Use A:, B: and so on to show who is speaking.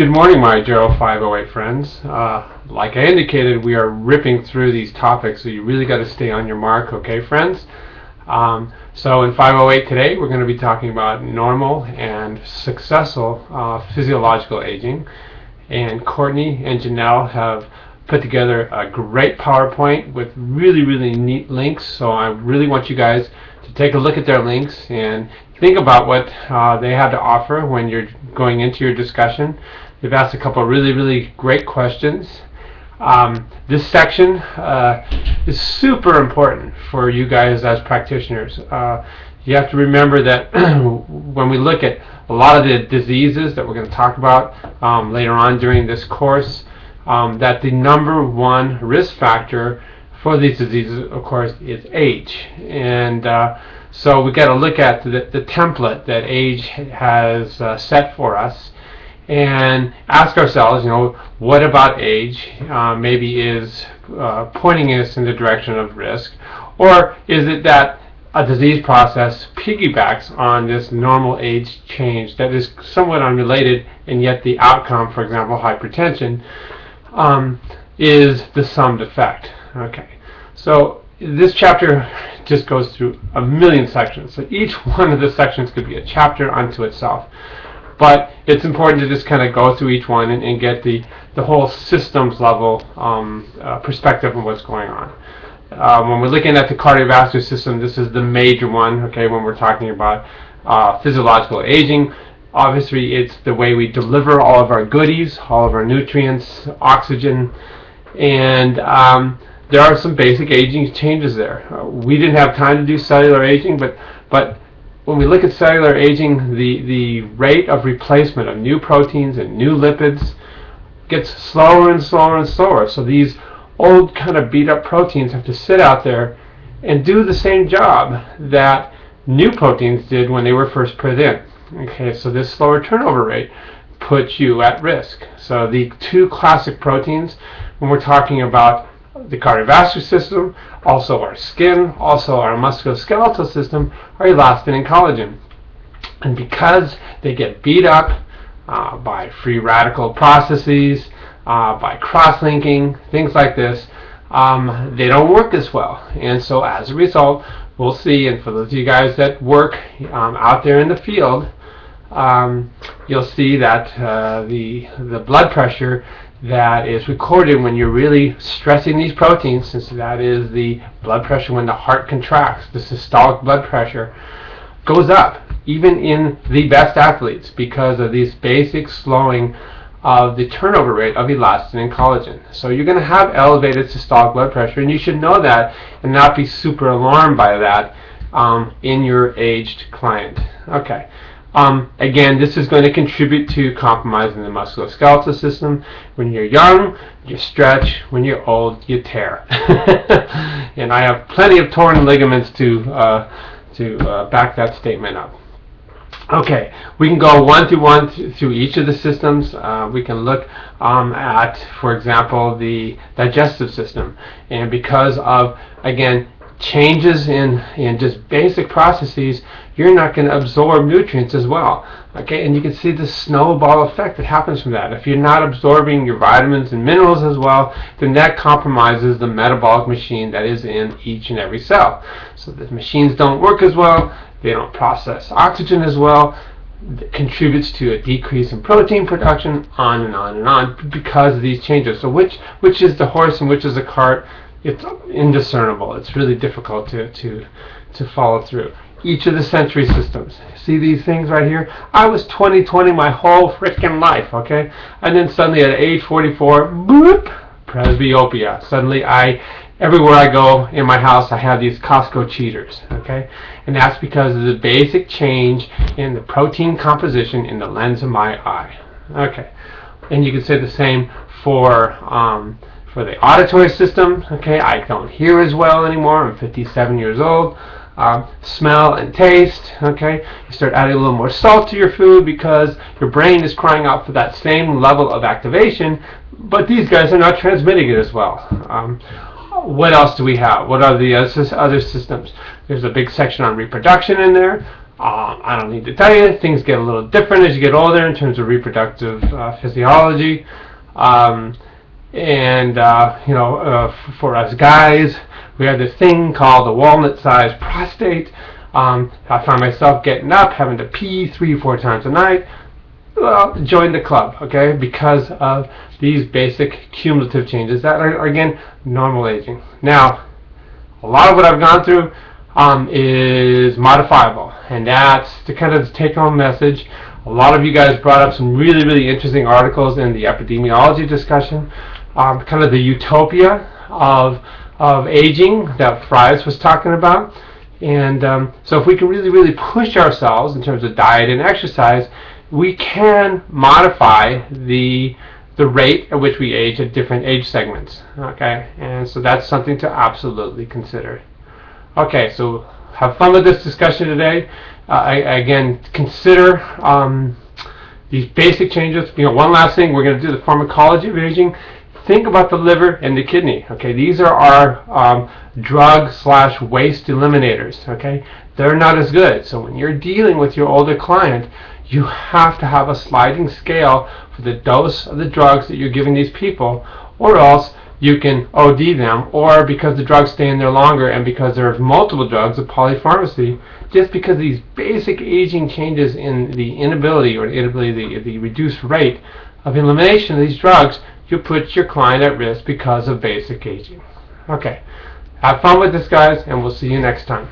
A: Good morning, my GERO 508 friends. Like I indicated, we are ripping through these topics, so you really got to stay on your mark, okay, friends? So in 508 today, we're going to be talking about normal and successful physiological aging. And Courtney and Janelle have put together a great PowerPoint with really neat links, so I really want you guys to take a look at their links and think about what they have to offer when you're going into your discussion. They've asked a couple of really great questions. This section is super important for you guys as practitioners. You have to remember that when we look at a lot of the diseases that we're going to talk about later on during this course, that the number one risk factor for these diseases, of course, is age. And so we've got to look at the template that age has set for us and ask ourselves, what about age maybe is pointing us in the direction of risk, or is it that a disease process piggybacks on this normal age change that is somewhat unrelated, and yet the outcome, for example, hypertension, is the summed effect. Okay, so this chapter just goes through a million sections, so each one of the sections could be a chapter unto itself. But it's important to just kind of go through each one and get the whole systems level perspective of what's going on. When we're looking at the cardiovascular system, this is the major one, okay, when we're talking about physiological aging. Obviously, it's the way we deliver all of our goodies, all of our nutrients, oxygen, and there are some basic aging changes there. We didn't have time to do cellular aging, but when we look at cellular aging, the rate of replacement of new proteins and new lipids gets slower and slower. So these old kind of beat up proteins have to sit out there and do the same job that new proteins did when they were first put in. Okay, so this slower turnover rate puts you at risk. So the two classic proteins, when we're talking about the cardiovascular system, also our skin, also our musculoskeletal system, are elastin and collagen. And because they get beat up by free radical processes, by cross-linking, things like this, they don't work as well. And so as a result, we'll see, and for those of you guys that work out there in the field, you'll see that the blood pressure that is recorded when you're really stressing these proteins, since that is the blood pressure when the heart contracts, the systolic blood pressure goes up, even in the best athletes, because of these basic slowing of the turnover rate of elastin and collagen. So you're going to have elevated systolic blood pressure, and you should know that and not be super alarmed by that in your aged client. Okay. Again, this is going to contribute to compromising the musculoskeletal system. When you're young, you stretch. When you're old, you tear. And I have plenty of torn ligaments to back that statement up. Okay, we can go one through each of the systems. We can look at, for example, the digestive system. And because of, again, changes in just basic processes, you're not going to absorb nutrients as well. Okay, and you can see the snowball effect that happens from that. If you're not absorbing your vitamins and minerals as well, then that compromises the metabolic machine that is in each and every cell. So the machines don't work as well, they don't process oxygen as well, that contributes to a decrease in protein production, on and on because of these changes. So which is the horse and which is the cart? It's indiscernible. It's really difficult to follow through. Each of the sensory systems. See these things right here? I was 20/20 my whole freaking life, okay? And then suddenly at age 44, boop, presbyopia. Suddenly everywhere I go in my house, I have these Costco cheaters, okay? And that's because of the basic change in the protein composition in the lens of my eye. Okay. And you can say the same for the auditory system. Okay, I don't hear as well anymore. I'm 57 years old. Smell and taste. Okay, you start adding a little more salt to your food because your brain is crying out for that same level of activation, but these guys are not transmitting it as well. What else do we have? What are the other systems? There's a big section on reproduction in there. I don't need to tell you, things get a little different as you get older in terms of reproductive physiology. For us guys, we have this thing called the walnut-sized prostate. I find myself getting up, having to pee 3-4 times a night. Well, join the club, okay? Because of these basic cumulative changes that are again, normal aging. Now, a lot of what I've gone through is modifiable, and that's the kind of take-home message. A lot of you guys brought up some really, really interesting articles in the epidemiology discussion, kind of the utopia of aging that Fries was talking about. And so if we can really, really push ourselves in terms of diet and exercise, we can modify the rate at which we age at different age segments. Okay, and so that's something to absolutely consider. Okay, so have fun with this discussion today. Again, consider these basic changes. One last thing, we're going to do the pharmacology of aging. Think about the liver and the kidney. Okay, these are our drug/waste eliminators. Okay, they're not as good. So when you're dealing with your older client, you have to have a sliding scale for the dose of the drugs that you're giving these people, or else you can OD them, or because the drugs stay in there longer and because there's multiple drugs of polypharmacy, just because of these basic aging changes in the the reduced rate of elimination of these drugs, you put your client at risk because of basic aging. Okay, have fun with this, guys, and we'll see you next time.